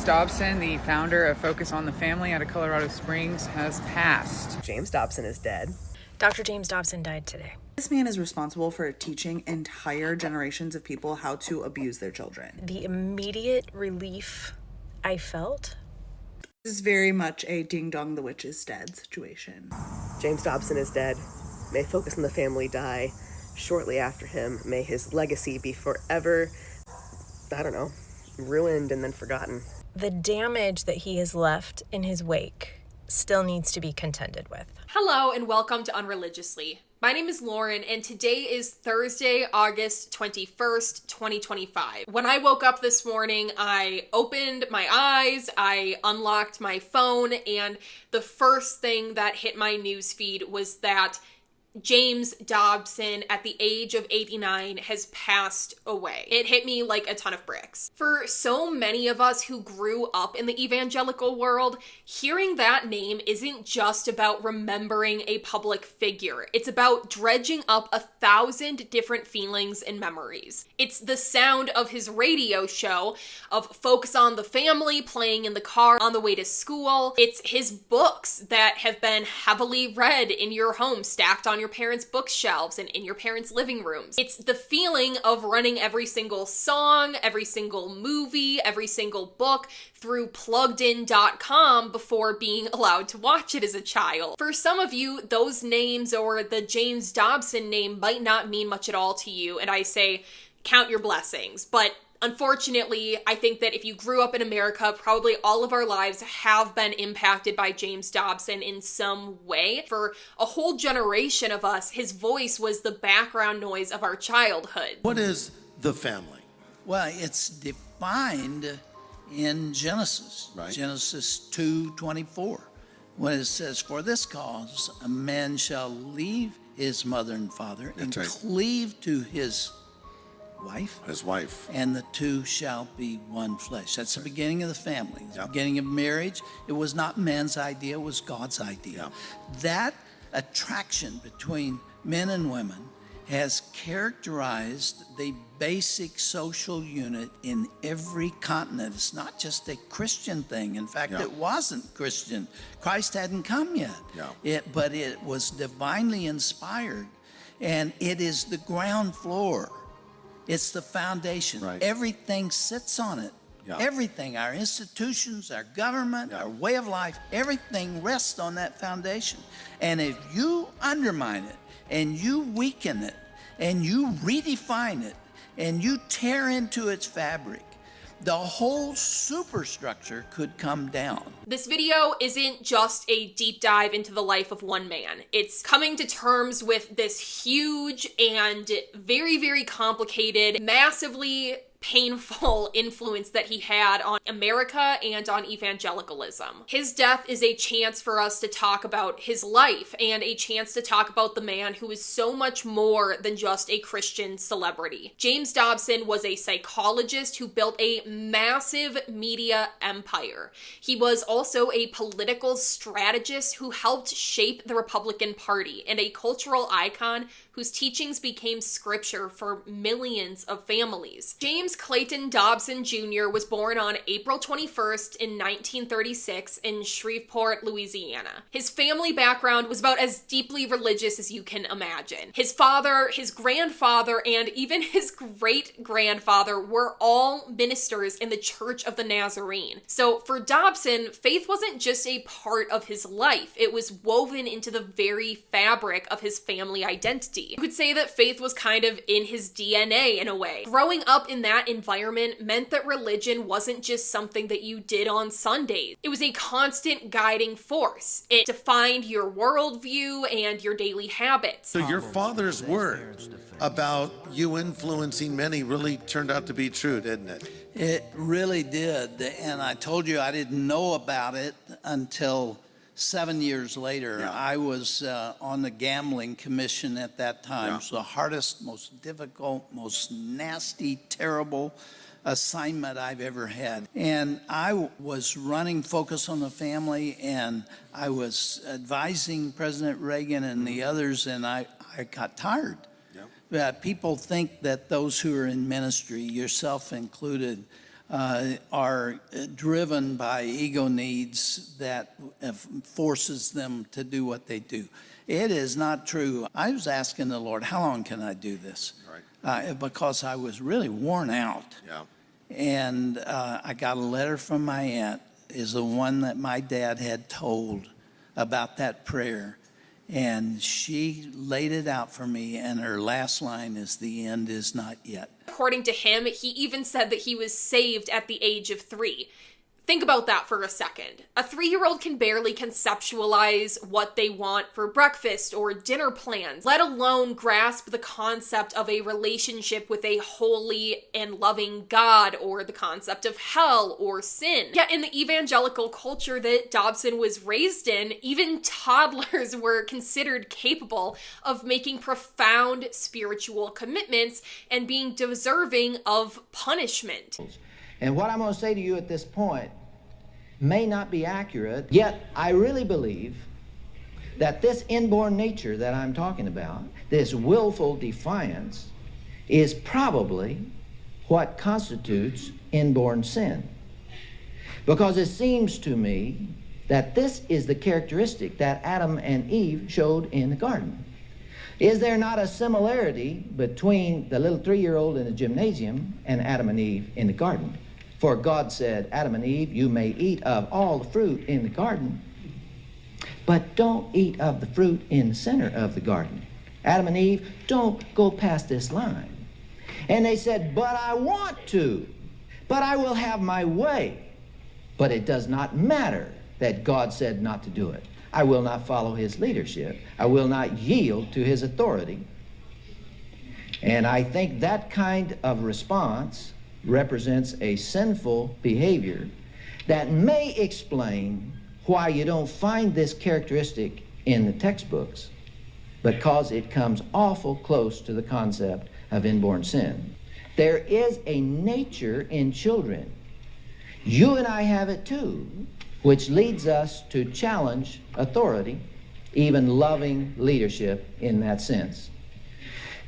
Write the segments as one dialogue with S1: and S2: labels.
S1: Dobson, the founder of Focus on the Family out of Colorado Springs, has passed.
S2: James Dobson is dead.
S3: Dr. James Dobson died today.
S4: This man is responsible for teaching entire generations of people how to abuse their children.
S3: The immediate relief I felt.
S4: This is very much a ding dong the witch is dead situation.
S2: James Dobson is dead. May Focus on the Family die shortly after him. May his legacy be forever, ruined and then forgotten.
S3: The damage that he has left in his wake still needs to be contended with.
S5: Hello and welcome to Unreligiously. My name is Lauren and today is Thursday, August 21st, 2025. When I woke up this morning, I opened my eyes, I unlocked my phone, and the first thing that hit my newsfeed was that James Dobson, at the age of 89, has passed away. It hit me like a ton of bricks. For so many of us who grew up in the evangelical world, hearing that name isn't just about remembering a public figure. It's about dredging up 1,000 different feelings and memories. It's the sound of his radio show, of Focus on the Family playing in the car on the way to school. It's his books that have been heavily read in your home, stacked on your parents' bookshelves and in your parents' living rooms. It's the feeling of running every single song, every single movie, every single book through pluggedin.com before being allowed to watch it as a child. For some of you, those names or the James Dobson name might not mean much at all to you, and I say count your blessings. But unfortunately, I think that if you grew up in America, probably all of our lives have been impacted by James Dobson in some way. For a whole generation of us, his voice was the background noise of our childhood.
S6: What is the family?
S7: Well, it's defined in Genesis,
S6: right?
S7: Genesis 2:24, when it says, "For this cause a man shall leave his mother and father and cleave to his wife, and the two shall be one flesh." That's the beginning of the family, the beginning of marriage. It was not man's idea, it was God's idea. That attraction between men and women has characterized the basic social unit in every continent. It's not just a Christian thing. In fact, it wasn't Christian. Christ hadn't come yet. But it was divinely inspired, and it is the ground floor. It's the foundation.
S6: Right.
S7: Everything sits on it. Everything, our institutions, our government, our way of life, everything rests on that foundation. And if you undermine it and you weaken it and you redefine it and you tear into its fabric, the whole superstructure could come down.
S5: This video isn't just a deep dive into the life of one man. It's coming to terms with this huge and very, very complicated, massively painful influence that he had on America and on evangelicalism. His death is a chance for us to talk about his life and a chance to talk about the man who is so much more than just a Christian celebrity. James Dobson was a psychologist who built a massive media empire. He was also a political strategist who helped shape the Republican Party and a cultural icon whose teachings became scripture for millions of families. James Clayton Dobson Jr. was born on April 21st in 1936 in Shreveport, Louisiana. His family background was about as deeply religious as you can imagine. His father, his grandfather, and even his great-grandfather were all ministers in the Church of the Nazarene. So for Dobson, faith wasn't just a part of his life, it was woven into the very fabric of his family identity. You could say that faith was kind of in his DNA in a way. Growing up in that environment meant that religion wasn't just something that you did on Sundays. It was a constant guiding force. It defined your worldview and your daily habits.
S6: So your father's word about you influencing many really turned out to be true, didn't it?
S7: It really did. And I told you I didn't know about it until 7 years later. I was on the gambling commission at that time. It was the hardest, most difficult, most nasty, terrible assignment I've ever had. And I was running Focus on the Family, and I was advising President Reagan and the others, and I got tired. People think that those who are in ministry, yourself included, are driven by ego needs that forces them to do what they do. It is not true. I was asking the Lord, how long can I do this? Because I was really worn out.
S6: Yeah.
S7: And I got a letter from my aunt, is the one that my dad had told about that prayer. And she laid it out for me, and her last line is, "The end is not yet."
S5: According to him, he even said that he was saved at the age of 3. Think about that for a second. A 3-year-old can barely conceptualize what they want for breakfast or dinner plans, let alone grasp the concept of a relationship with a holy and loving God, or the concept of hell or sin. Yet in the evangelical culture that Dobson was raised in, even toddlers were considered capable of making profound spiritual commitments and being deserving of punishment.
S8: And what I'm going to say to you at this point may not be accurate, yet I really believe that this inborn nature that I'm talking about, this willful defiance, is probably what constitutes inborn sin. Because it seems to me that this is the characteristic that Adam and Eve showed in the garden. Is there not a similarity between the little 3-year-old in the gymnasium and Adam and Eve in the garden? For God said, Adam and Eve, you may eat of all the fruit in the garden, but don't eat of the fruit in the center of the garden. Adam and Eve, don't go past this line. And they said, but I want to, but I will have my way. But it does not matter that God said not to do it. I will not follow his leadership. I will not yield to his authority. And I think that kind of response represents a sinful behavior that may explain why you don't find this characteristic in the textbooks, because it comes awful close to the concept of inborn sin. There is a nature in children, you and I have it too, which leads us to challenge authority, even loving leadership in that sense.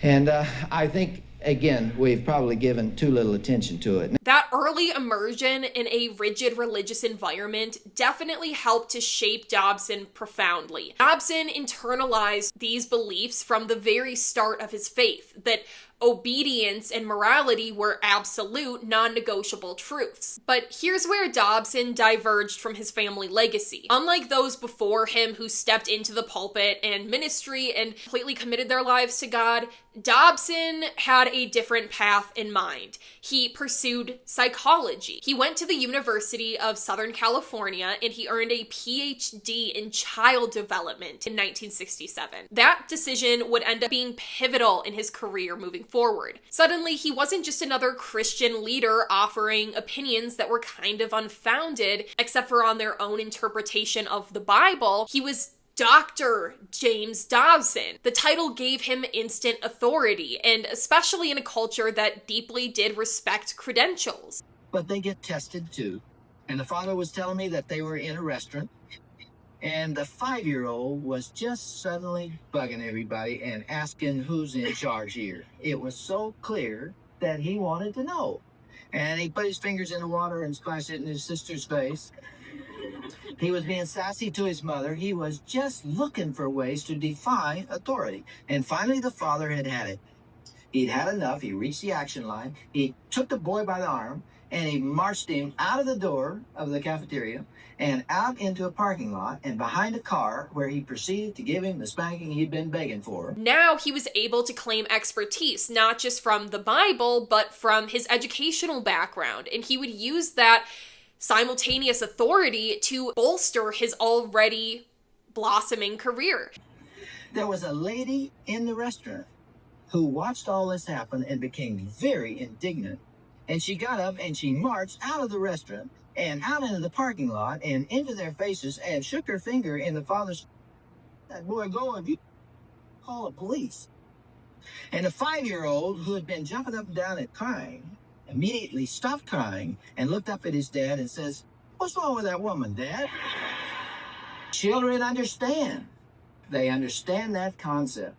S8: And I think, again, we've probably given too little attention to it.
S5: That early immersion in a rigid religious environment definitely helped to shape Dobson profoundly. Dobson internalized these beliefs from the very start of his faith, that obedience and morality were absolute, non-negotiable truths. But here's where Dobson diverged from his family legacy. Unlike those before him who stepped into the pulpit and ministry and completely committed their lives to God, Dobson had a different path in mind. He pursued psychology. He went to the University of Southern California and he earned a PhD in child development in 1967. That decision would end up being pivotal in his career moving forward. Suddenly, he wasn't just another Christian leader offering opinions that were kind of unfounded, except for on their own interpretation of the Bible. He was Dr. James Dobson. The title gave him instant authority, and especially in a culture that deeply did respect credentials.
S8: But they get tested too. And the father was telling me that they were in a restaurant, and the 5-year-old was just suddenly bugging everybody and asking who's in charge here. It was so clear that he wanted to know. And he put his fingers in the water and splashed it in his sister's face. He was being sassy to his mother. He was just looking for ways to defy authority. And finally, the father had had it. He'd had enough. He reached the action line. He took the boy by the arm, and he marched him out of the door of the cafeteria and out into a parking lot and behind a car, where he proceeded to give him the spanking he'd been begging for.
S5: Now he was able to claim expertise, not just from the Bible, but from his educational background. And he would use that simultaneous authority to bolster his already blossoming career.
S8: There was a lady in the restaurant who watched all this happen and became very indignant. And she got up and she marched out of the restaurant and out into the parking lot and into their faces and shook her finger in the father's, that boy going, you call the police. And the 5-year-old, who had been jumping up and down and crying, immediately stopped crying and looked up at his dad and says, "What's wrong with that woman, Dad?" Children understand. They understand that concept.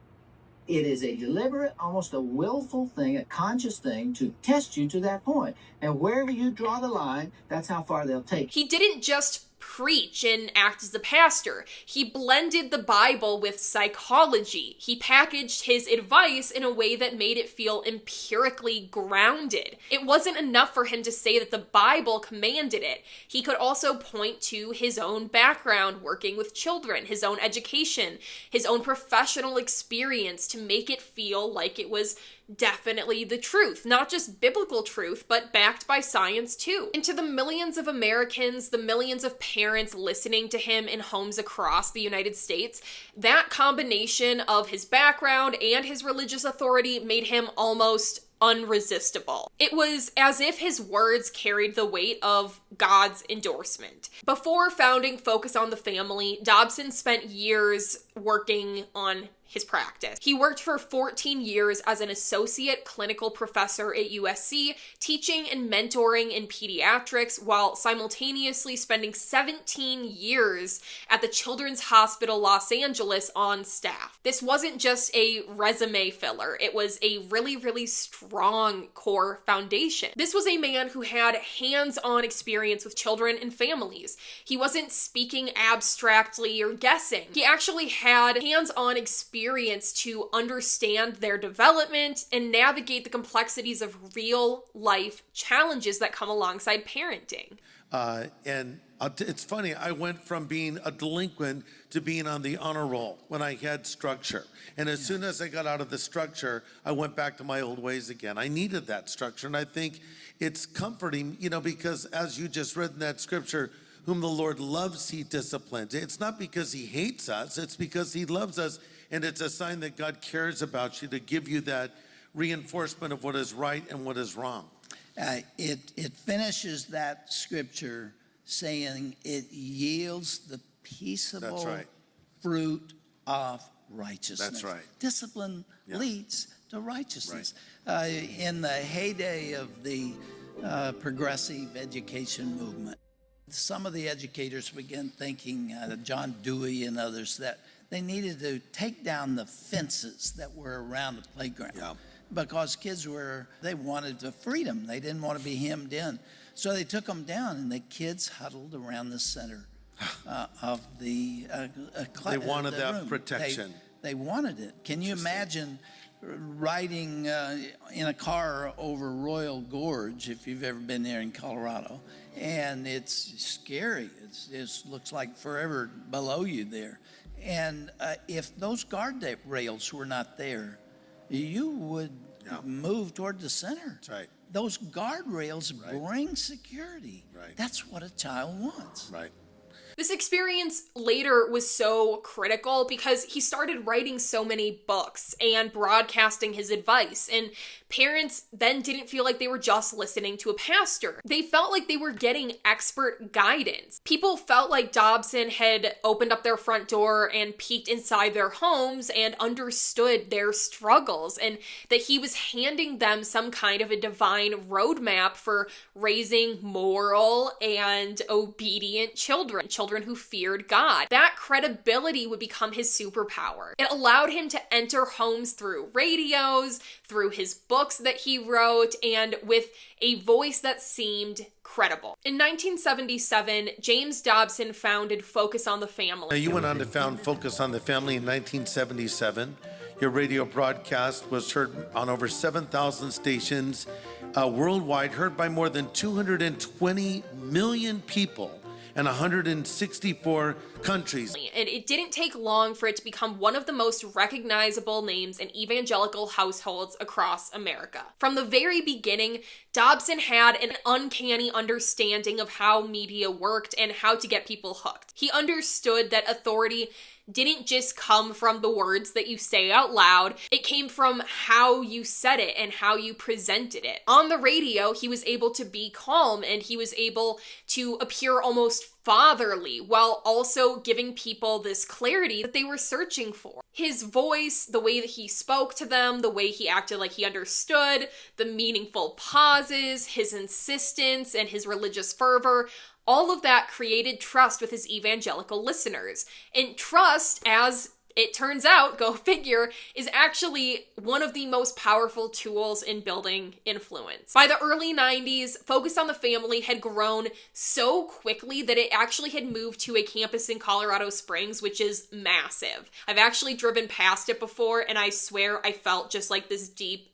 S8: It is a deliberate, almost a willful thing, a conscious thing to test you to that point. And wherever you draw the line, that's how far they'll take you.
S5: He didn't just preach and act as a pastor. He blended the Bible with psychology. He packaged his advice in a way that made it feel empirically grounded. It wasn't enough for him to say that the Bible commanded it. He could also point to his own background working with children, his own education, his own professional experience to make it feel like it was definitely the truth, not just biblical truth, but backed by science too. And to the millions of Americans, the millions of parents listening to him in homes across the United States, that combination of his background and his religious authority made him almost unresistible. It was as if his words carried the weight of God's endorsement. Before founding Focus on the Family, Dobson spent years working on his practice. He worked for 14 years as an associate clinical professor at USC, teaching and mentoring in pediatrics while simultaneously spending 17 years at the Children's Hospital Los Angeles on staff. This wasn't just a resume filler, it was a really, really strong core foundation. This was a man who had hands-on experience with children and families. He wasn't speaking abstractly or guessing. He actually had hands-on experience to understand their development and navigate the complexities of real life challenges that come alongside parenting.
S6: It's funny, I went from being a delinquent to being on the honor roll when I had structure. And as soon as I got out of the structure, I went back to my old ways again. I needed that structure. And I think it's comforting, because as you just read in that scripture, whom the Lord loves, he disciplines. It's not because he hates us, it's because he loves us. And it's a sign that God cares about you to give you that reinforcement of what is right and what is wrong.
S7: It finishes that scripture saying it yields the peaceable fruit of righteousness.
S6: That's right.
S7: Discipline leads to righteousness. Right. In the heyday of the progressive education movement, some of the educators began thinking, John Dewey and others, that they needed to take down the fences that were around the playground because kids they wanted the freedom. They didn't want to be hemmed in. So they took them down and the kids huddled around the center of the
S6: They wanted that
S7: room.
S6: protection.
S7: They wanted it. Can you imagine riding in a car over Royal Gorge, if you've ever been there in Colorado, and it's scary. It looks like forever below you there. And if those guardrails were not there, you would move toward the center.
S6: That's right.
S7: Those guardrails bring security.
S6: Right.
S7: That's what a child wants.
S6: Right.
S5: This experience later was so critical because he started writing so many books and broadcasting his advice, and parents then didn't feel like they were just listening to a pastor. They felt like they were getting expert guidance. People felt like Dobson had opened up their front door and peeked inside their homes and understood their struggles, and that he was handing them some kind of a divine roadmap for raising moral and obedient children who feared God. That credibility would become his superpower. It allowed him to enter homes through radios, through his books that he wrote, and with a voice that seemed credible. In 1977, James Dobson founded Focus on the Family.
S6: Now, you went on to found Focus on the Family in 1977. Your radio broadcast was heard on over 7,000 stations worldwide, heard by more than 220 million people in 164 countries.
S5: And it didn't take long for it to become one of the most recognizable names in evangelical households across America. From the very beginning, Dobson had an uncanny understanding of how media worked and how to get people hooked. He understood that authority didn't just come from the words that you say out loud. It came from how you said it and how you presented it. On the radio, he was able to be calm and he was able to appear almost fatherly while also giving people this clarity that they were searching for. His voice, the way that he spoke to them, the way he acted like he understood, the meaningful pauses, his insistence, and his religious fervor, all of that created trust with his evangelical listeners. And trust, as it turns out, go figure, is actually one of the most powerful tools in building influence. By the early 90s, Focus on the Family had grown so quickly that it actually had moved to a campus in Colorado Springs, which is massive. I've actually driven past it before, and I swear I felt just like this deep,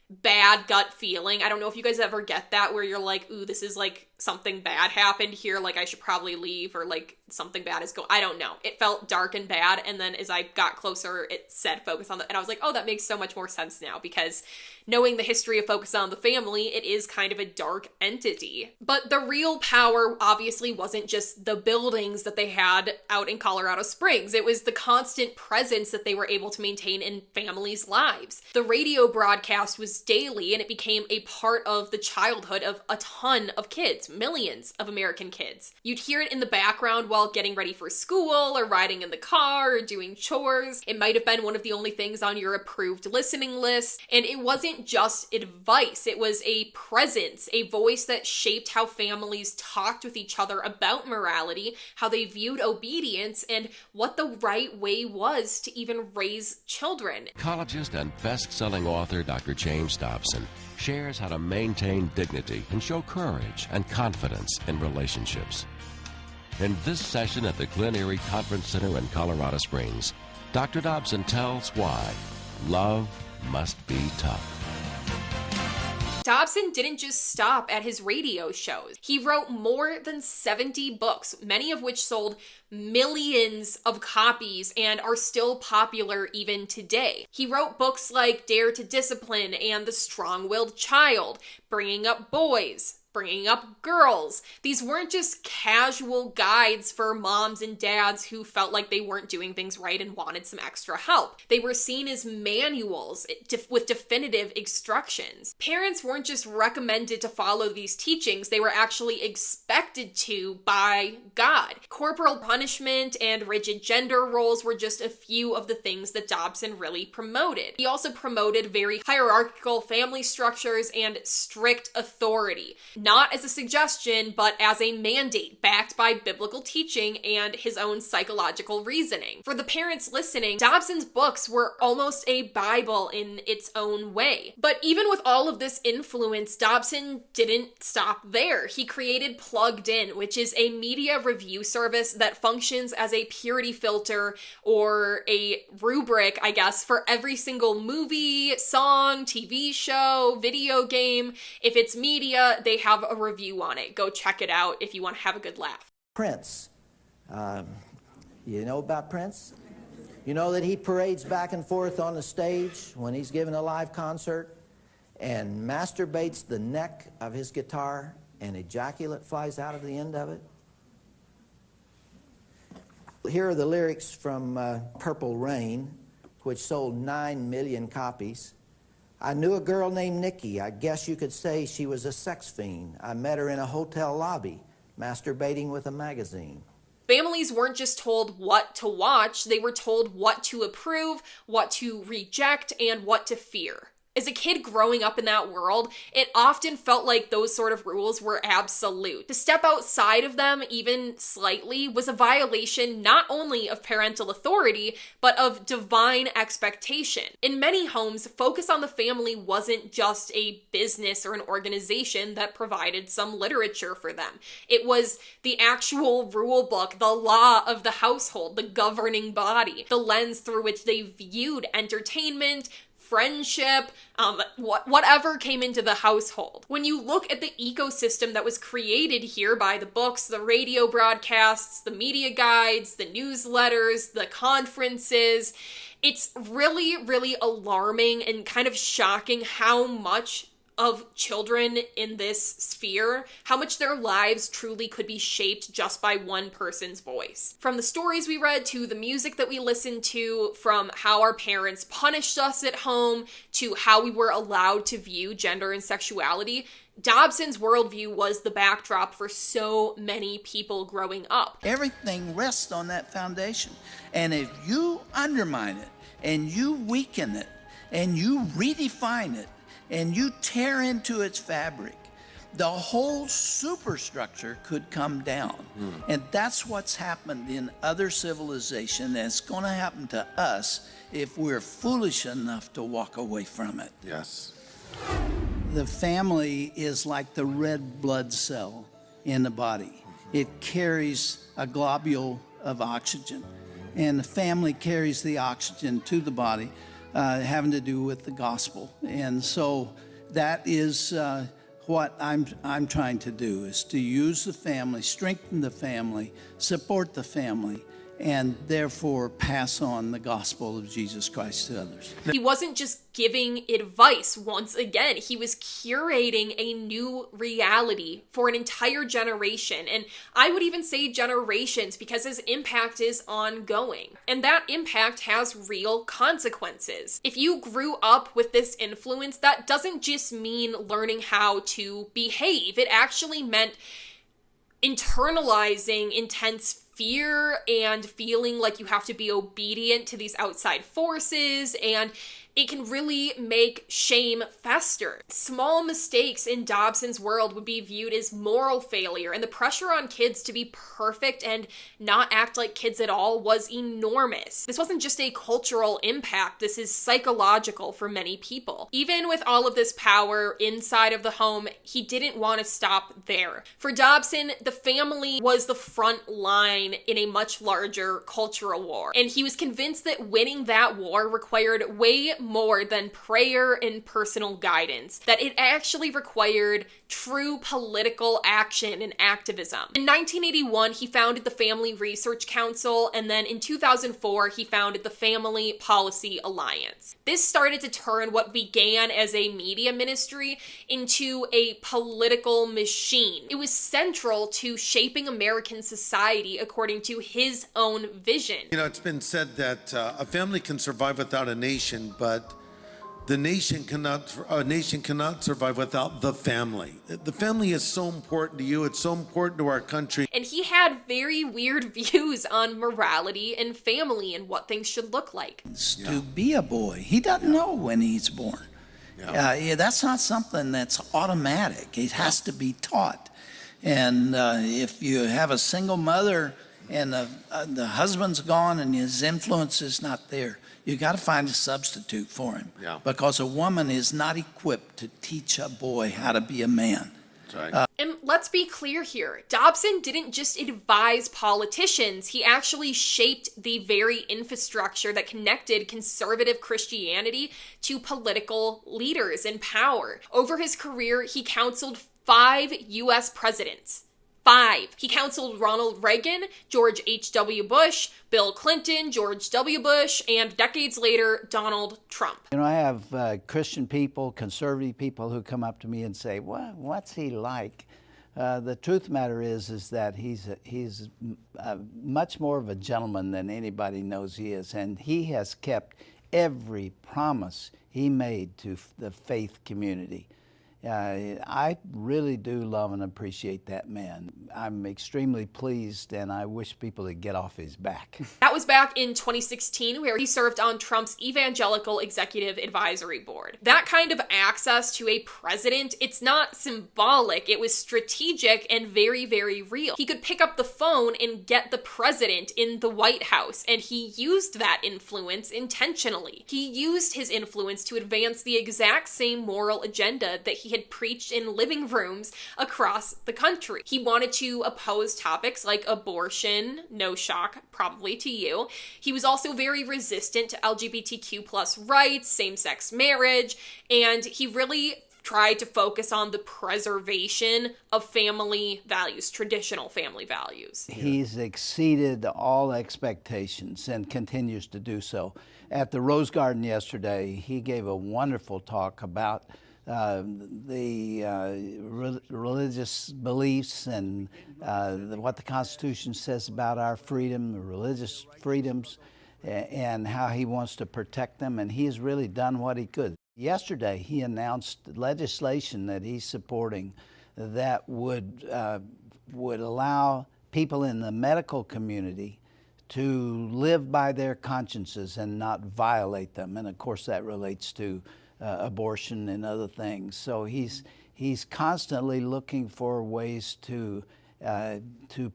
S5: bad gut feeling. I don't know if you guys ever get that, where you're like, ooh, this is like something bad happened here, like I should probably leave, or like something bad is going, I don't know. It felt dark and bad, and then as I got closer, it said Focus on the, and I was like, oh, that makes so much more sense now, because knowing the history of Focus on the Family, it is kind of a dark entity. But the real power obviously wasn't just the buildings that they had out in Colorado Springs. It was the constant presence that they were able to maintain in families' lives. The radio broadcast was daily, and it became a part of the childhood of a ton of kids, millions of American kids. You'd hear it in the background while getting ready for school, or riding in the car, or doing chores. It might have been one of the only things on your approved listening list, and it wasn't just advice. It was a presence, a voice that shaped how families talked with each other about morality, how they viewed obedience, and what the right way was to even raise children.
S9: Psychologist and best-selling author Dr. James Dobson shares how to maintain dignity and show courage and confidence in relationships. In this session at the Glen Erie Conference Center in Colorado Springs, Dr. Dobson tells why love must be tough.
S5: Dobson didn't just stop at his radio shows. He wrote more than 70 books, many of which sold millions of copies and are still popular even today. He wrote books like Dare to Discipline and The Strong-Willed Child, Bringing Up Boys, Bringing Up Girls. These weren't just casual guides for moms and dads who felt like they weren't doing things right and wanted some extra help. They were seen as manuals with definitive instructions. Parents weren't just recommended to follow these teachings, they were actually expected to by God. Corporal punishment and rigid gender roles were just a few of the things that Dobson really promoted. He also promoted very hierarchical family structures and strict authority. Not as a suggestion, but as a mandate backed by biblical teaching and his own psychological reasoning. For the parents listening, Dobson's books were almost a Bible in its own way. But even with all of this influence, Dobson didn't stop there. He created Plugged In, which is a media review service that functions as a purity filter or a rubric, I guess, for every single movie, song, TV show, video game. If it's media, they have a review on it. Go check it out if you want to have a good laugh.
S8: Prince. You know about Prince? You know that he parades back and forth on the stage when he's giving a live concert and masturbates the neck of his guitar and ejaculate flies out of the end of it? Here are the lyrics from Purple Rain, which sold 9 million copies. I knew a girl named Nikki. I guess you could say she was a sex fiend. I met her in a hotel lobby, masturbating with a magazine.
S5: Families weren't just told what to watch, they were told what to approve, what to reject, and what to fear. As a kid growing up in that world, it often felt like those sort of rules were absolute. To step outside of them, even slightly, was a violation not only of parental authority, but of divine expectation. In many homes, Focus on the Family wasn't just a business or an organization that provided some literature for them. It was the actual rule book, the law of the household, the governing body, the lens through which they viewed entertainment, friendship, whatever came into the household. When you look at the ecosystem that was created here by the books, the radio broadcasts, the media guides, the newsletters, the conferences, it's really, really alarming and kind of shocking how much of children in this sphere, how much their lives truly could be shaped just by one person's voice. From the stories we read to the music that we listened to, from how our parents punished us at home to how we were allowed to view gender and sexuality, Dobson's worldview was the backdrop for so many people growing up.
S7: Everything rests on that foundation. And if you undermine it and you weaken it and you redefine it and you tear into its fabric, the whole superstructure could come down. And that's what's happened in other civilization, and it's going to happen to us if we're foolish enough to walk away from it.
S6: Yes.
S7: The family is like the red blood cell in the body. It carries a globule of oxygen, and the family carries the oxygen to the body, having to do with the gospel. And so that is what I'm trying to do, is to use the family, strengthen the family, support the family, and therefore pass on the gospel of Jesus Christ to others.
S5: He wasn't just giving advice once again. He was curating a new reality for an entire generation. And I would even say generations, because his impact is ongoing. And that impact has real consequences. If you grew up with this influence, that doesn't just mean learning how to behave. It actually meant internalizing intense fear and feeling like you have to be obedient to these outside forces, and it can really make shame fester. Small mistakes in Dobson's world would be viewed as moral failure, and the pressure on kids to be perfect and not act like kids at all was enormous. This wasn't just a cultural impact, this is psychological for many people. Even with all of this power inside of the home, he didn't want to stop there. For Dobson, the family was the front line in a much larger cultural war, and he was convinced that winning that war required way more than prayer and personal guidance, that it actually required true political action and activism. In 1981, he founded the Family Research Council, and then in 2004, he founded the Family Policy Alliance. This started to turn what began as a media ministry into a political machine. It was central to shaping American society according to his own vision.
S6: You know, it's been said that a family can survive without a nation, but a nation cannot survive without the family. The family is so important to you. It's so important to our country.
S5: And he had very weird views on morality and family and what things should look like.
S7: To be a boy, he doesn't know when he's born. That's not something that's automatic. It has to be taught. And if you have a single mother and the husband's gone and his influence is not there, you got to find a substitute for him. Because a woman is not equipped to teach a boy how to be a man.
S6: Right.
S5: And let's be clear here. Dobson didn't just advise politicians. He actually shaped the very infrastructure that connected conservative Christianity to political leaders in power. Over his career, he counseled 5 U.S. presidents. 5. He counseled Ronald Reagan, George H.W. Bush, Bill Clinton, George W. Bush, and decades later, Donald Trump.
S8: You know, I have Christian people, conservative people who come up to me and say, what's he like? The truth of the matter is that he's much more of a gentleman than anybody knows he is, and he has kept every promise he made to the faith community. I really do love and appreciate that man. I'm extremely pleased, and I wish people would get off his back.
S5: That was back in 2016, where he served on Trump's Evangelical Executive Advisory Board. That kind of access to a president, it's not symbolic. It was strategic and very, very real. He could pick up the phone and get the president in the White House, and he used that influence intentionally. He used his influence to advance the exact same moral agenda that he had preached in living rooms across the country. He wanted to oppose topics like abortion, no shock probably to you. He was also very resistant to LGBTQ+ rights, same-sex marriage, and he really tried to focus on the preservation of family values, traditional family values.
S8: He's exceeded all expectations and continues to do so. At the Rose Garden yesterday, he gave a wonderful talk about the religious beliefs and what the Constitution says about our freedom, the religious freedoms, and how he wants to protect them, and he has really done what he could. Yesterday, he announced legislation that he's supporting that would allow people in the medical community to live by their consciences and not violate them, and of course that relates to abortion and other things. So he's
S7: He's constantly looking for ways to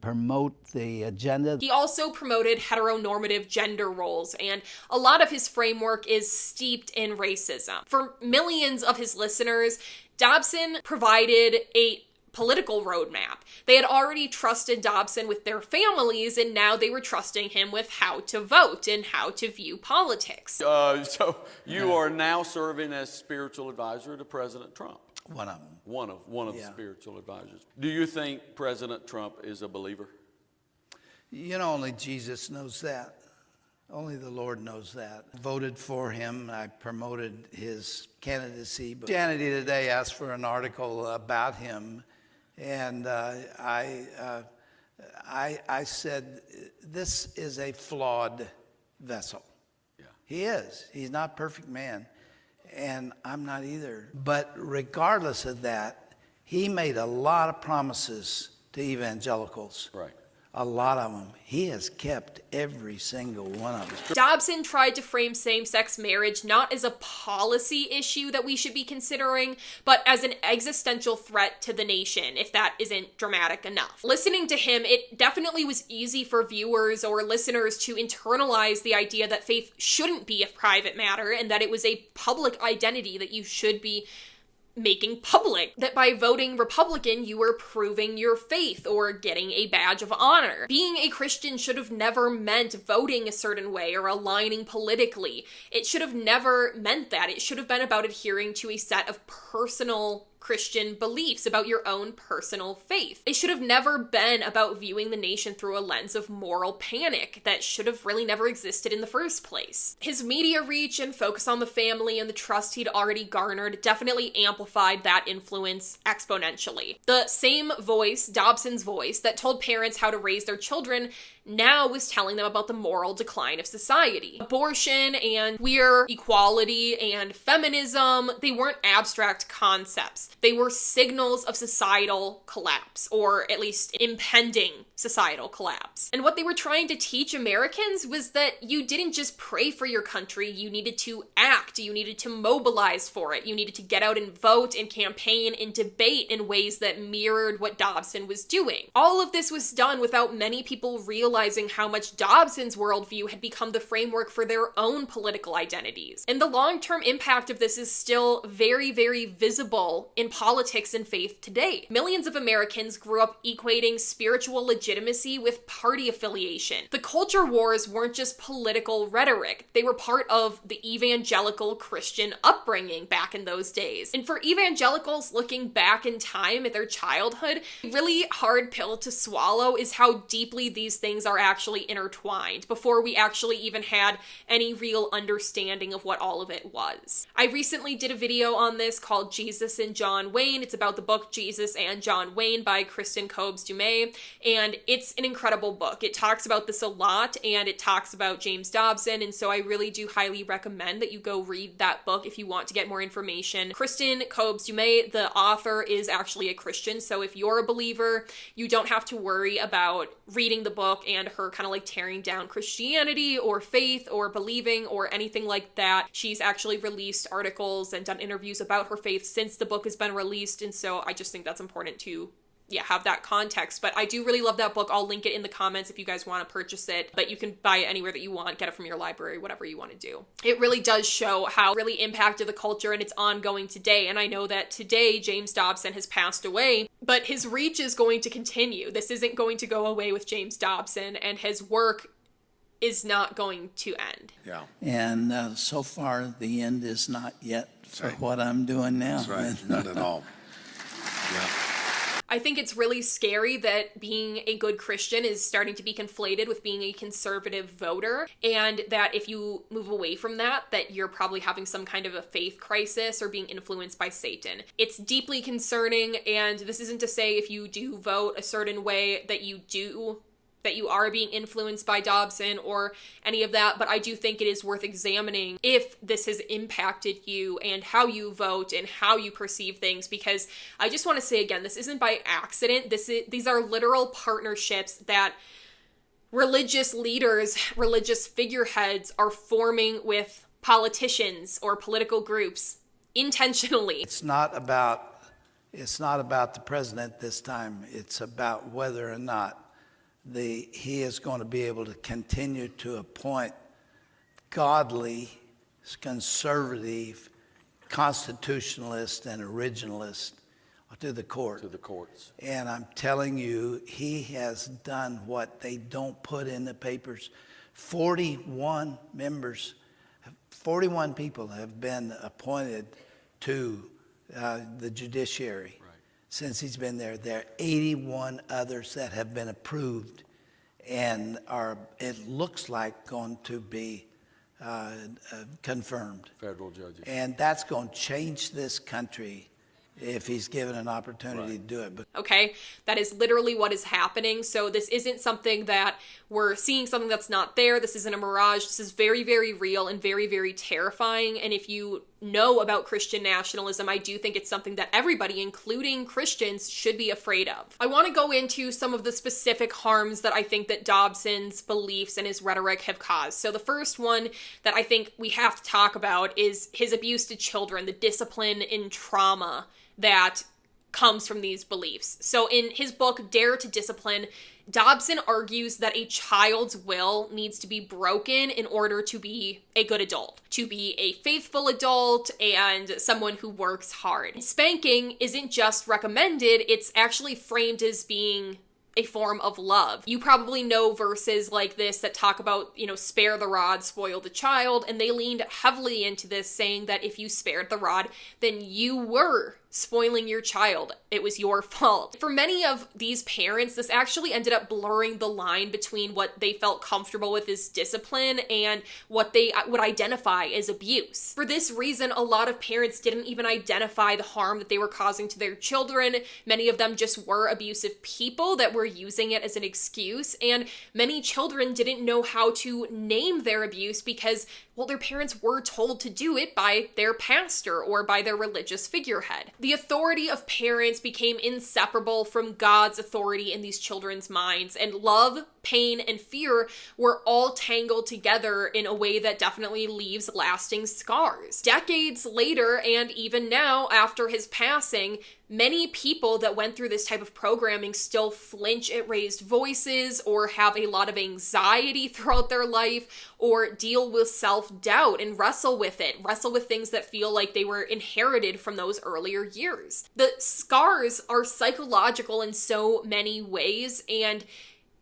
S7: promote the agenda.
S5: He also promoted heteronormative gender roles, and a lot of his framework is steeped in racism. For millions of his listeners, Dobson provided a political roadmap. They had already trusted Dobson with their families, and now they were trusting him with how to vote and how to view politics.
S10: So you are now serving as spiritual advisor to President Trump.
S7: One of them.
S10: One of the spiritual advisors. Do you think President Trump is a believer?
S7: You know, only Jesus knows that. Only the Lord knows that. Voted for him. I promoted his candidacy. But Christianity Today asked for an article about him, and I said, this is a flawed vessel. Yeah. He is. He's not a perfect man. And I'm not either. But regardless of that, he made a lot of promises to evangelicals.
S10: Right.
S7: A lot of them. He has kept every single one of them.
S5: Dobson tried to frame same-sex marriage not as a policy issue that we should be considering, but as an existential threat to the nation, if that isn't dramatic enough. Listening to him, it definitely was easy for viewers or listeners to internalize the idea that faith shouldn't be a private matter and that it was a public identity that you should be making public, that by voting Republican, you were proving your faith or getting a badge of honor. Being a Christian should have never meant voting a certain way or aligning politically. It should have never meant that. It should have been about adhering to a set of personal Christian beliefs about your own personal faith. It should have never been about viewing the nation through a lens of moral panic that should have really never existed in the first place. His media reach and focus on the family and the trust he'd already garnered definitely amplified that influence exponentially. The same voice, Dobson's voice, that told parents how to raise their children now was telling them about the moral decline of society. Abortion and queer equality and feminism, they weren't abstract concepts. They were signals of societal collapse, or at least impending societal collapse. And what they were trying to teach Americans was that you didn't just pray for your country, you needed to act, you needed to mobilize for it, you needed to get out and vote and campaign and debate in ways that mirrored what Dobson was doing. All of this was done without many people realizing how much Dobson's worldview had become the framework for their own political identities. And the long-term impact of this is still very, very visible in politics and faith today. Millions of Americans grew up equating spiritual legitimacy with party affiliation. The culture wars weren't just political rhetoric. They were part of the evangelical Christian upbringing back in those days. And for evangelicals looking back in time at their childhood, a really hard pill to swallow is how deeply these things are actually intertwined before we actually even had any real understanding of what all of it was. I recently did a video on this called Jesus and John Wayne. It's about the book Jesus and John Wayne by Kristen Kobes-Dumais, and it's an incredible book. It talks about this a lot, and it talks about James Dobson, and so I really do highly recommend that you go read that book if you want to get more information. Kristen Kobes-Dumais, the author, is actually a Christian, so if you're a believer, you don't have to worry about reading the book and her kind of like tearing down Christianity or faith or believing or anything like that. She's actually released articles and done interviews about her faith since the book has been released, and so I just think that's important to have that context. But I do really love that book. I'll link it in the comments if you guys want to purchase it, but you can buy it anywhere that you want, get it from your library, whatever you want to do. It really does show how it really impacted the culture, and it's ongoing today. And I know that today James Dobson has passed away, but his reach is going to continue. This isn't going to go away with James Dobson, and his work is not going to end.
S6: Yeah.
S7: And so far, the end is not yet for what I'm doing now.
S6: That's right. Not at all. Yeah.
S5: I think it's really scary that being a good Christian is starting to be conflated with being a conservative voter, and that if you move away from that you're probably having some kind of a faith crisis or being influenced by Satan. It's deeply concerning, and this isn't to say if you do vote a certain way that you are being influenced by Dobson or any of that, but I do think it is worth examining if this has impacted you and how you vote and how you perceive things, because I just want to say again, this isn't by accident. These are literal partnerships that religious leaders, religious figureheads are forming with politicians or political groups intentionally.
S7: It's not about it's not about the president this time. It's about whether or not he is going to be able to continue to appoint godly, conservative, constitutionalist, and originalist to the court.
S10: To the courts.
S7: And I'm telling you, he has done what they don't put in the papers. 41 people have been appointed to the judiciary since he's been there. There are 81 others that have been approved and it looks like, going to be confirmed.
S10: Federal judges.
S7: And that's going to change this country if he's given an opportunity to do it.
S5: Okay, that is literally what is happening. So this isn't something that we're seeing something that's not there. This isn't a mirage. This is very, very real and very, very terrifying. And if you know about Christian nationalism, I do think it's something that everybody, including Christians, should be afraid of. I want to go into some of the specific harms that I think that Dobson's beliefs and his rhetoric have caused. So the first one that I think we have to talk about is his abuse to children, the discipline and trauma that comes from these beliefs. So in his book, Dare to Discipline, Dobson argues that a child's will needs to be broken in order to be a good adult, to be a faithful adult and someone who works hard. Spanking isn't just recommended, it's actually framed as being a form of love. You probably know verses like this that talk about, spare the rod, spoil the child, and they leaned heavily into this, saying that if you spared the rod, then you were spoiling your child. It was your fault. For many of these parents, this actually ended up blurring the line between what they felt comfortable with as discipline and what they would identify as abuse. For this reason, a lot of parents didn't even identify the harm that they were causing to their children. Many of them just were abusive people that were using it as an excuse, and many children didn't know how to name their abuse because, well, their parents were told to do it by their pastor or by their religious figurehead. The authority of parents became inseparable from God's authority in these children's minds, and love, pain, and fear were all tangled together in a way that definitely leaves lasting scars. Decades later, and even now after his passing, many people that went through this type of programming still flinch at raised voices or have a lot of anxiety throughout their life or deal with self-doubt and wrestle with things that feel like they were inherited from those earlier years. The scars are psychological in so many ways, and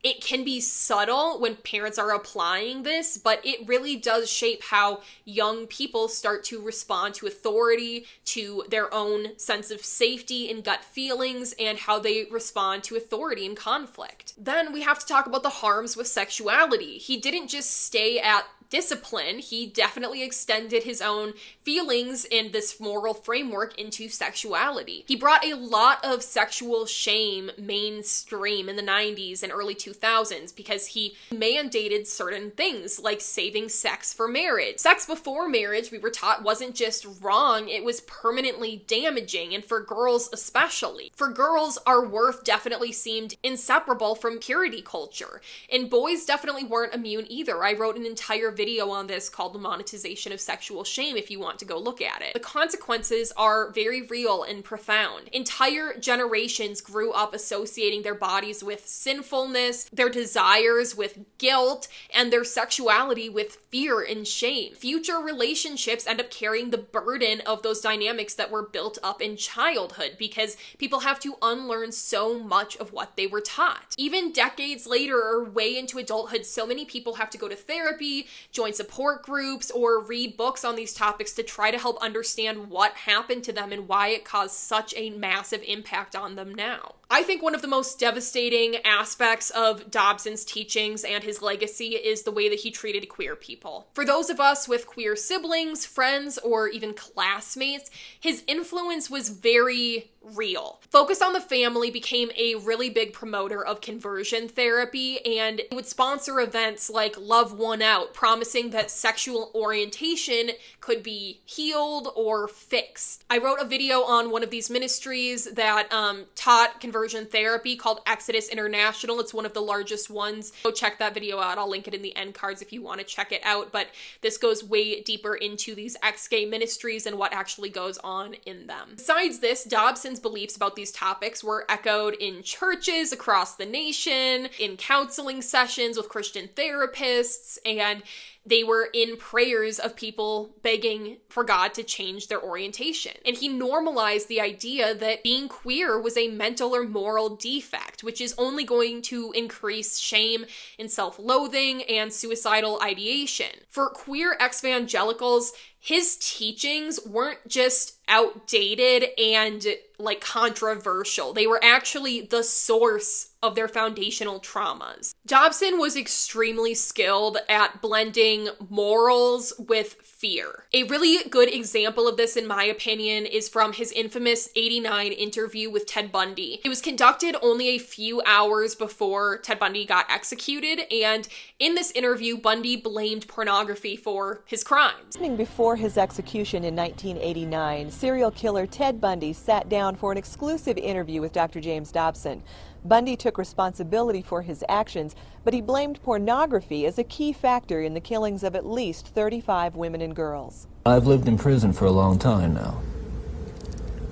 S5: it can be subtle when parents are applying this, but it really does shape how young people start to respond to authority, to their own sense of safety and gut feelings, and how they respond to authority and conflict. Then we have to talk about the harms with sexuality. He didn't just stay at discipline, he definitely extended his own feelings and this moral framework into sexuality. He brought a lot of sexual shame mainstream in the 90s and early 2000s because he mandated certain things like saving sex for marriage. Sex before marriage, we were taught, wasn't just wrong, it was permanently damaging, and for girls especially. For girls, our worth definitely seemed inseparable from purity culture, and boys definitely weren't immune either. I wrote an entire video on this called The Monetization of Sexual Shame if you want to go look at it. The consequences are very real and profound. Entire generations grew up associating their bodies with sinfulness, their desires with guilt, and their sexuality with fear and shame. Future relationships end up carrying the burden of those dynamics that were built up in childhood because people have to unlearn so much of what they were taught. Even decades later or way into adulthood, so many people have to go to therapy, join support groups, or read books on these topics to try to help understand what happened to them and why it caused such a massive impact on them now. I think one of the most devastating aspects of Dobson's teachings and his legacy is the way that he treated queer people. For those of us with queer siblings, friends, or even classmates, his influence was very real. Focus on the Family became a really big promoter of conversion therapy, and it would sponsor events like Love One Out, promising that sexual orientation could be healed or fixed. I wrote a video on one of these ministries that taught conversion conversion therapy called Exodus International. It's one of the largest ones. Go check that video out. I'll link it in the end cards if you want to check it out. But this goes way deeper into these ex-gay ministries and what actually goes on in them. Besides this, Dobson's beliefs about these topics were echoed in churches across the nation, in counseling sessions with Christian therapists, and they were in prayers of people begging for God to change their orientation. And he normalized the idea that being queer was a mental or moral defect, which is only going to increase shame and self-loathing and suicidal ideation. For queer evangelicals, his teachings weren't just outdated and like controversial. They were actually the source of their foundational traumas. Dobson was extremely skilled at blending morals with fear. A really good example of this, in my opinion, is from his infamous '89 interview with Ted Bundy. It was conducted only a few hours before Ted Bundy got executed, and in this interview, Bundy blamed pornography for his crimes.
S11: Before his execution in 1989, serial killer Ted Bundy sat down for an exclusive interview with Dr. James Dobson. Bundy took responsibility for his actions, but he blamed pornography as a key factor in the killings of at least 35 women and girls.
S12: I've lived in prison for a long time now,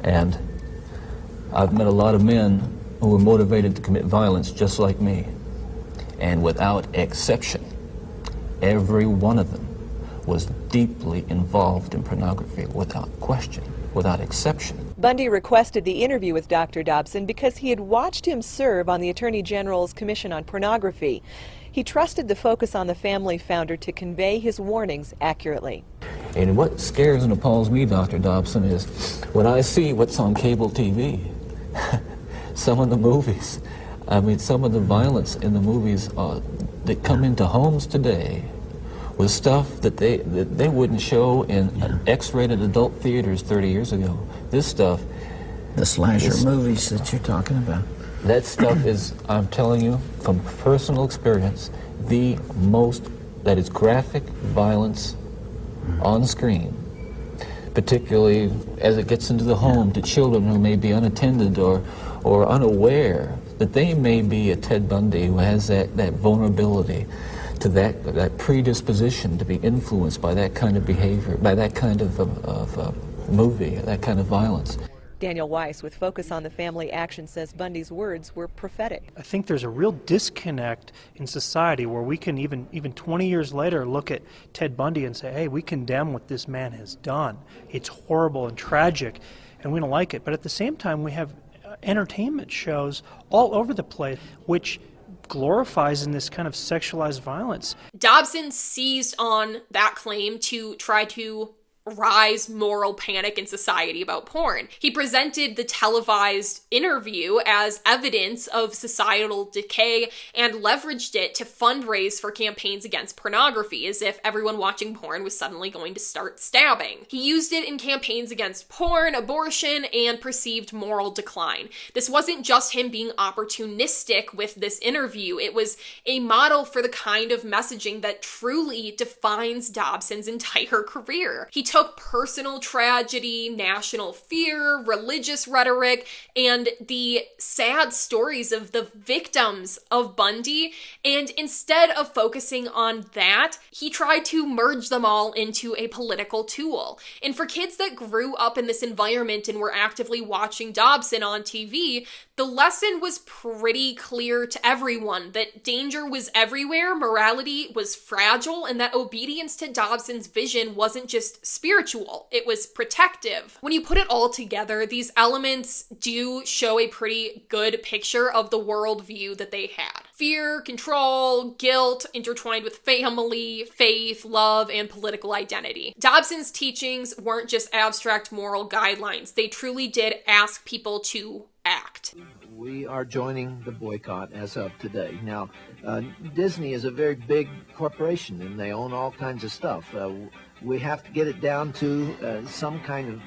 S12: and I've met a lot of men who were motivated to commit violence just like me. And without exception, every one of them was deeply involved in pornography, without question, without exception.
S11: Bundy requested the interview with Dr. Dobson because he had watched him serve on the Attorney General's Commission on Pornography. He trusted the Focus on the Family founder to convey his warnings accurately.
S12: And what scares and appalls me, Dr. Dobson, is when I see what's on cable TV, some of the movies, some of the violence in the movies that come into homes today with stuff that they wouldn't show in X-rated adult theaters 30 years ago. This stuff...
S7: The slasher movies that you're talking about.
S12: That stuff is, I'm telling you, from personal experience, that is graphic violence on screen, particularly as it gets into the home to children who may be unattended or unaware that they may be a Ted Bundy who has that vulnerability to that predisposition to be influenced by that kind of behavior, by that kind of movie, that kind of violence.
S11: Daniel Weiss with Focus on the Family Action says Bundy's words were prophetic.
S13: I think there's a real disconnect in society where we can even 20 years later look at Ted Bundy and say, hey, we condemn what this man has done. It's horrible and tragic, and we don't like it. But at the same time, we have entertainment shows all over the place which glorifies in this kind of sexualized violence.
S5: Dobson seized on that claim to try to rise moral panic in society about porn. He presented the televised interview as evidence of societal decay and leveraged it to fundraise for campaigns against pornography, as if everyone watching porn was suddenly going to start stabbing. He used it in campaigns against porn, abortion, and perceived moral decline. This wasn't just him being opportunistic with this interview, it was a model for the kind of messaging that truly defines Dobson's entire career. He took personal tragedy, national fear, religious rhetoric, and the sad stories of the victims of Bundy, and instead of focusing on that, he tried to merge them all into a political tool. And for kids that grew up in this environment and were actively watching Dobson on TV, the lesson was pretty clear to everyone that danger was everywhere, morality was fragile, and that obedience to Dobson's vision wasn't just spiritual, it was protective. When you put it all together, these elements do show a pretty good picture of the worldview that they had. Fear, control, guilt, intertwined with family, faith, love, and political identity. Dobson's teachings weren't just abstract moral guidelines, they truly did ask people to act.
S8: We are joining the boycott as of today. Now, Disney is a very big corporation and they own all kinds of stuff. We have to get it down to some kind of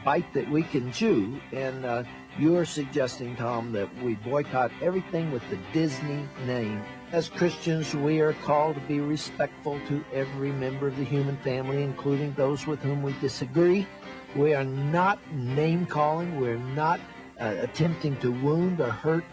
S8: bite that we can chew, and you're suggesting, Tom, that we boycott everything with the Disney name. As Christians, we are called to be respectful to every member of the human family, including those with whom we disagree. We are not name-calling. We're not attempting to wound or hurt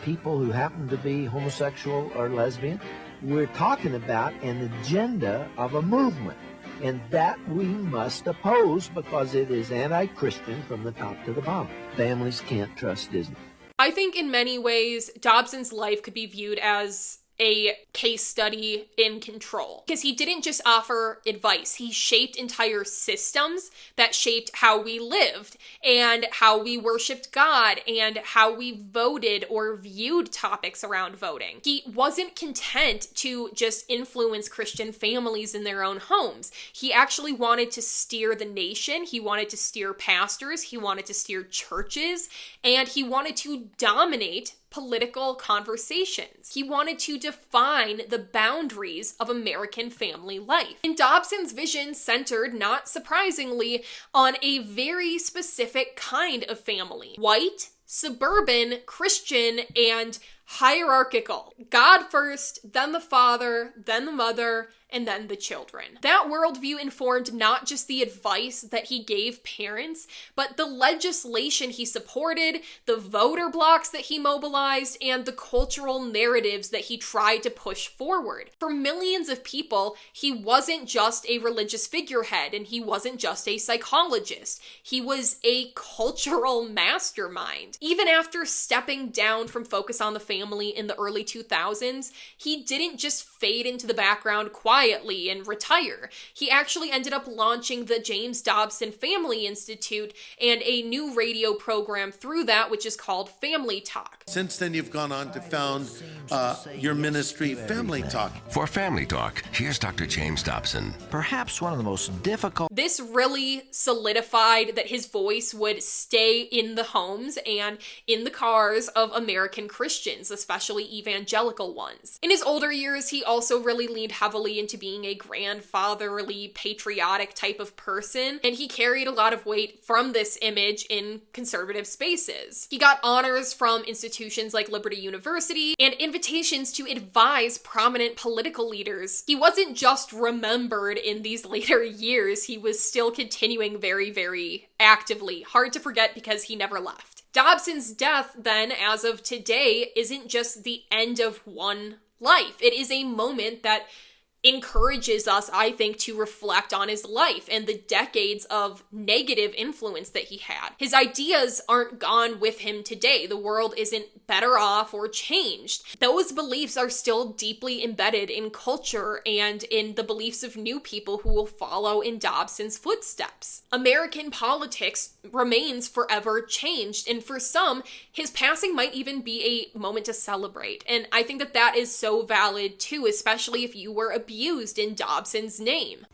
S8: people who happen to be homosexual or lesbian. We're talking about an agenda of a movement, and that we must oppose because it is anti-Christian from the top to the bottom. Families can't trust Disney.
S5: I think in many ways, Dobson's life could be viewed as a case study in control, because he didn't just offer advice. He shaped entire systems that shaped how we lived and how we worshiped God and how we voted or viewed topics around voting. He wasn't content to just influence Christian families in their own homes. He actually wanted to steer the nation. He wanted to steer pastors. He wanted to steer churches, and he wanted to dominate political conversations. He wanted to define the boundaries of American family life. And Dobson's vision centered, not surprisingly, on a very specific kind of family: white, suburban, Christian, and hierarchical. God first, then the father, then the mother, and then the children. That worldview informed not just the advice that he gave parents, but the legislation he supported, the voter blocks that he mobilized, and the cultural narratives that he tried to push forward. For millions of people, he wasn't just a religious figurehead, and he wasn't just a psychologist. He was a cultural mastermind. Even after stepping down from focus on the family in the early 2000s, he didn't just fade into the background quietly and retire. He actually ended up launching the James Dobson Family Institute and a new radio program through that, which is called Family Talk.
S6: Since then, you've gone on to found your ministry, Family Talk.
S9: For Family Talk, here's Dr. James Dobson.
S8: Perhaps one of the most difficult.
S5: This really solidified that his voice would stay in the homes and in the cars of American Christians, especially evangelical ones. In his older years, he also really leaned heavily into being a grandfatherly, patriotic type of person, and he carried a lot of weight from this image in conservative spaces. He got honors from institutions like Liberty University and invitations to advise prominent political leaders. He wasn't just remembered in these later years, he was still continuing very, very actively. Hard to forget because he never left. Dobson's death, then, as of today, isn't just the end of one life. It is a moment that encourages us, I think, to reflect on his life and the decades of negative influence that he had. His ideas aren't gone with him today. The world isn't better off or changed. Those beliefs are still deeply embedded in culture and in the beliefs of new people who will follow in Dobson's footsteps. American politics remains forever changed, and for some, his passing might even be a moment to celebrate. And I think that that is so valid too, especially if you were abused in Dobson's name.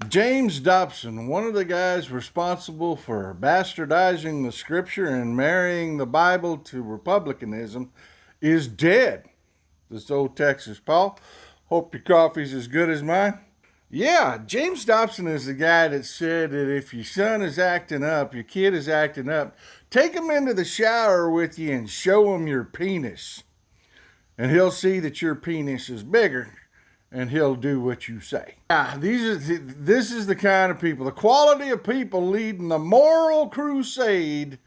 S14: James Dobson, one of the guys responsible for bastardizing the scripture and marrying the Bible to republicanism, is dead. This old Texas Paul. Hope your coffee's as good as mine. Yeah, James Dobson is the guy that said that if your son is acting up, your kid is acting up, take him into the shower with you and show him your penis. And he'll see that your penis is bigger, and he'll do what you say. This is the kind of people, the quality of people leading the moral crusade.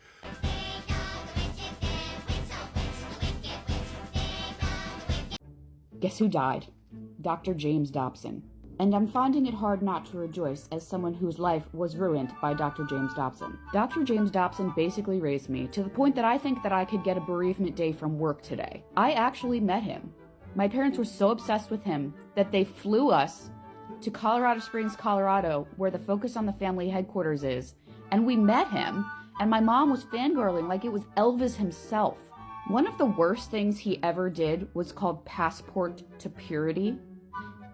S15: Guess who died? Dr. James Dobson. And I'm finding it hard not to rejoice as someone whose life was ruined by Dr. James Dobson. Dr. James Dobson basically raised me to the point that I think that I could get a bereavement day from work today. I actually met him. My parents were so obsessed with him that they flew us to Colorado Springs, Colorado, where the Focus on the Family headquarters is, and we met him, and my mom was fangirling like it was Elvis himself. One of the worst things he ever did was called Passport to Purity,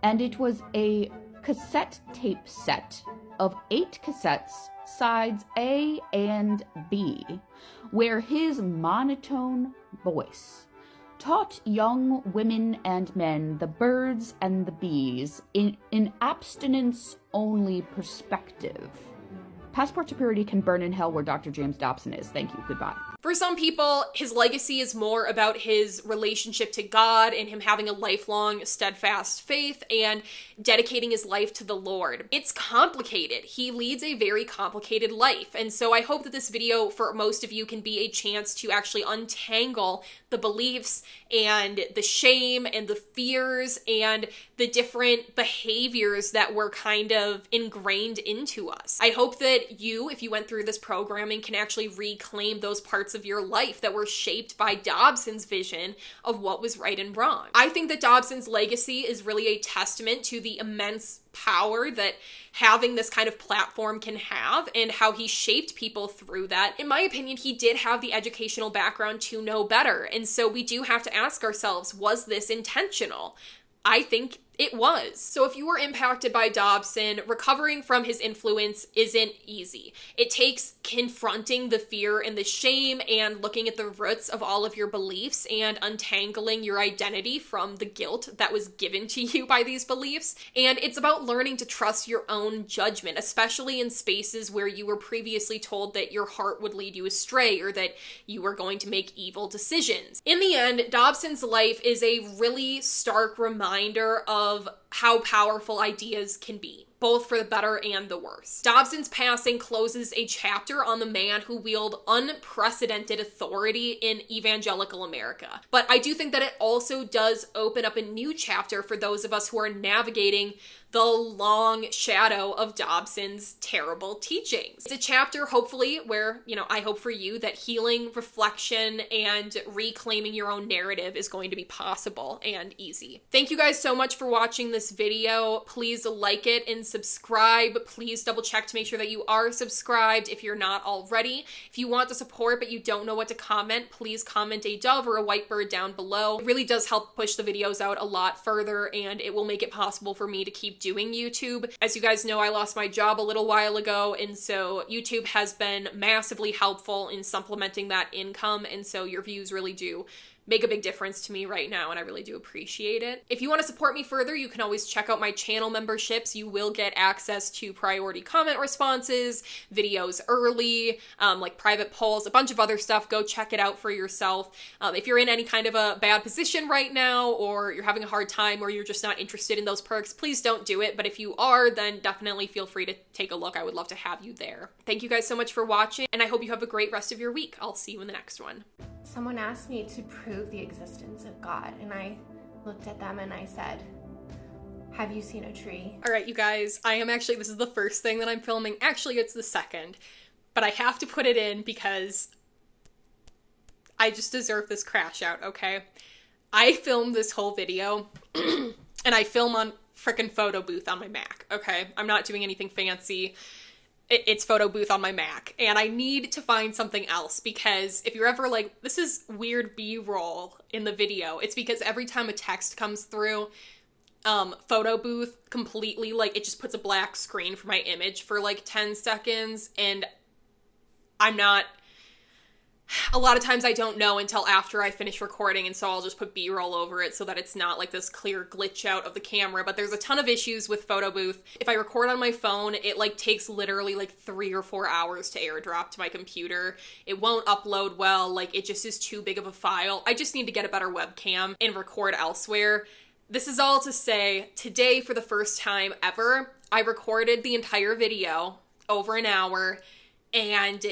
S15: and it was a cassette tape set of 8 cassettes, sides A and B, where his monotone voice taught young women and men the birds and the bees in an abstinence-only perspective. Passport to Purity can burn in hell where Dr. James Dobson is. Thank you. Goodbye.
S5: For some people, his legacy is more about his relationship to God and him having a lifelong, steadfast faith and dedicating his life to the Lord. It's complicated. He leads a very complicated life. And so I hope that this video for most of you can be a chance to actually untangle the beliefs and the shame and the fears and the different behaviors that were kind of ingrained into us. I hope that you, if you went through this programming, can actually reclaim those parts of your life that were shaped by Dobson's vision of what was right and wrong. I think that Dobson's legacy is really a testament to the immense power that having this kind of platform can have and how he shaped people through that. In my opinion, he did have the educational background to know better. And so we do have to ask ourselves, was this intentional? I think it was. So if you were impacted by Dobson, recovering from his influence isn't easy. It takes confronting the fear and the shame and looking at the roots of all of your beliefs and untangling your identity from the guilt that was given to you by these beliefs. And it's about learning to trust your own judgment, especially in spaces where you were previously told that your heart would lead you astray or that you were going to make evil decisions. In the end, Dobson's life is a really stark reminder of how powerful ideas can be, both for the better and the worse. Dobson's passing closes a chapter on the man who wielded unprecedented authority in evangelical America. But I do think that it also does open up a new chapter for those of us who are navigating the long shadow of Dobson's terrible teachings. It's a chapter, hopefully, where, I hope for you that healing, reflection, and reclaiming your own narrative is going to be possible and easy. Thank you guys so much for watching this video. Please like it and subscribe. Please double check to make sure that you are subscribed if you're not already. If you want the support but you don't know what to comment, please comment a dove or a white bird down below. It really does help push the videos out a lot further, and it will make it possible for me to keep doing YouTube. As you guys know, I lost my job a little while ago, and so YouTube has been massively helpful in supplementing that income, and so your views really do make a big difference to me right now, and I really do appreciate it. If you want to support me further, you can always check out my channel memberships. You will get access to priority comment responses, videos early, like private polls, a bunch of other stuff. Go check it out for yourself. If you're in any kind of a bad position right now, or you're having a hard time, or you're just not interested in those perks, please don't do it. But if you are, then definitely feel free to take a look. I would love to have you there. Thank you guys so much for watching, and I hope you have a great rest of your week. I'll see you in the next one.
S16: Someone asked me to prove the existence of God, and I looked at them and I said, have you seen a tree?
S5: All right, you guys, this is the first thing that I'm filming. Actually, it's the second, but I have to put it in because I just deserve this crash out, okay? I filmed this whole video and I film on frickin' photo booth on my Mac, okay? I'm not doing anything fancy. It's photo booth on my Mac, and I need to find something else, because if you're ever like, this is weird B-roll in the video, it's because every time a text comes through, photo booth completely, it just puts a black screen for my image for 10 seconds, and a lot of times I don't know until after I finish recording, and so I'll just put B-roll over it so that it's not this clear glitch out of the camera. But there's a ton of issues with photo booth. If I record on my phone, it takes literally 3 or 4 hours to airdrop to my computer. It won't upload well, it just is too big of a file. I just need to get a better webcam and record elsewhere. This is all to say, today for the first time ever, I recorded the entire video, over an hour, and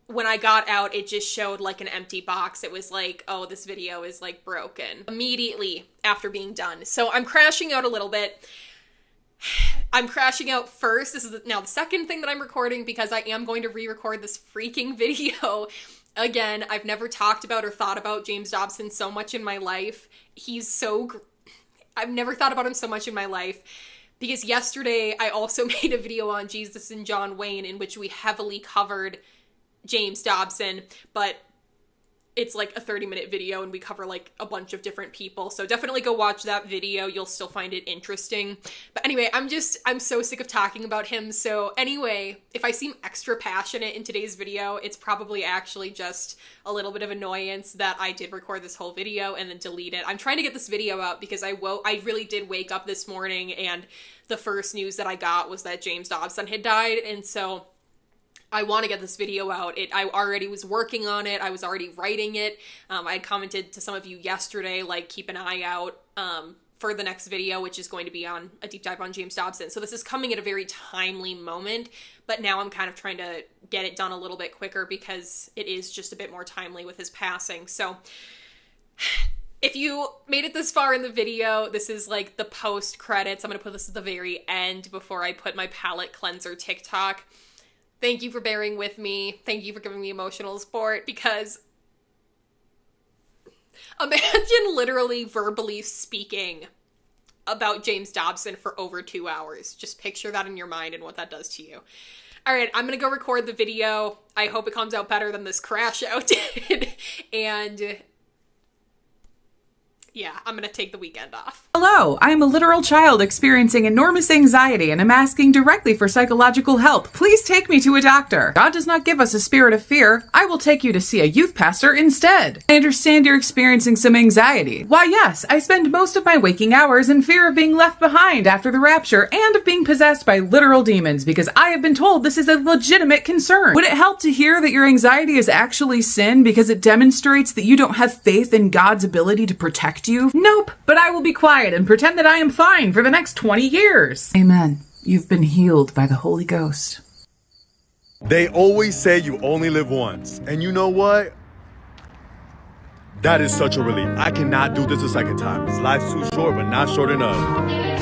S5: when I got out, it just showed an empty box. It was oh, this video is broken immediately after being done. So I'm crashing out a little bit. I'm crashing out first. This is now the second thing that I'm recording, because I am going to re-record this freaking video. Again, I've never talked about or thought about James Dobson so much in my life. I've never thought about him so much in my life, because yesterday I also made a video on Jesus and John Wayne in which we heavily covered James Dobson, but it's a 30-minute video and we cover a bunch of different people. So definitely go watch that video. You'll still find it interesting. But anyway, I'm so sick of talking about him. So anyway, if I seem extra passionate in today's video, it's probably actually just a little bit of annoyance that I did record this whole video and then delete it. I'm trying to get this video out because I really did wake up this morning and the first news that I got was that James Dobson had died. And so I want to get this video out. I already was working on it. I was already writing it. I had commented to some of you yesterday, like, keep an eye out for the next video, which is going to be on a deep dive on James Dobson. So this is coming at a very timely moment, but now I'm kind of trying to get it done a little bit quicker because it is just a bit more timely with his passing. So if you made it this far in the video, this is like the post credits. I'm going to put this at the very end before I put my palate cleanser TikTok. Thank you for bearing with me. Thank you for giving me emotional support, because imagine literally verbally speaking about James Dobson for over 2 hours. Just picture that in your mind and what that does to you. All right, I'm going to go record the video. I hope it comes out better than this crash out did. And yeah, I'm going to take the weekend off.
S17: Hello, I am a literal child experiencing enormous anxiety and am asking directly for psychological help. Please take me to a doctor. God does not give us a spirit of fear. I will take you to see a youth pastor instead. I understand you're experiencing some anxiety. Why, yes, I spend most of my waking hours in fear of being left behind after the rapture and of being possessed by literal demons because I have been told this is a legitimate concern. Would it help to hear that your anxiety is actually sin because it demonstrates that you don't have faith in God's ability to protect you? Nope, but I will be quiet and pretend that I am fine for the next 20 years. Amen. You've been healed by the Holy Ghost.
S18: They always say you only live once. And you know what? That is such a relief. I cannot do this a second time. Life's too short, but not short enough.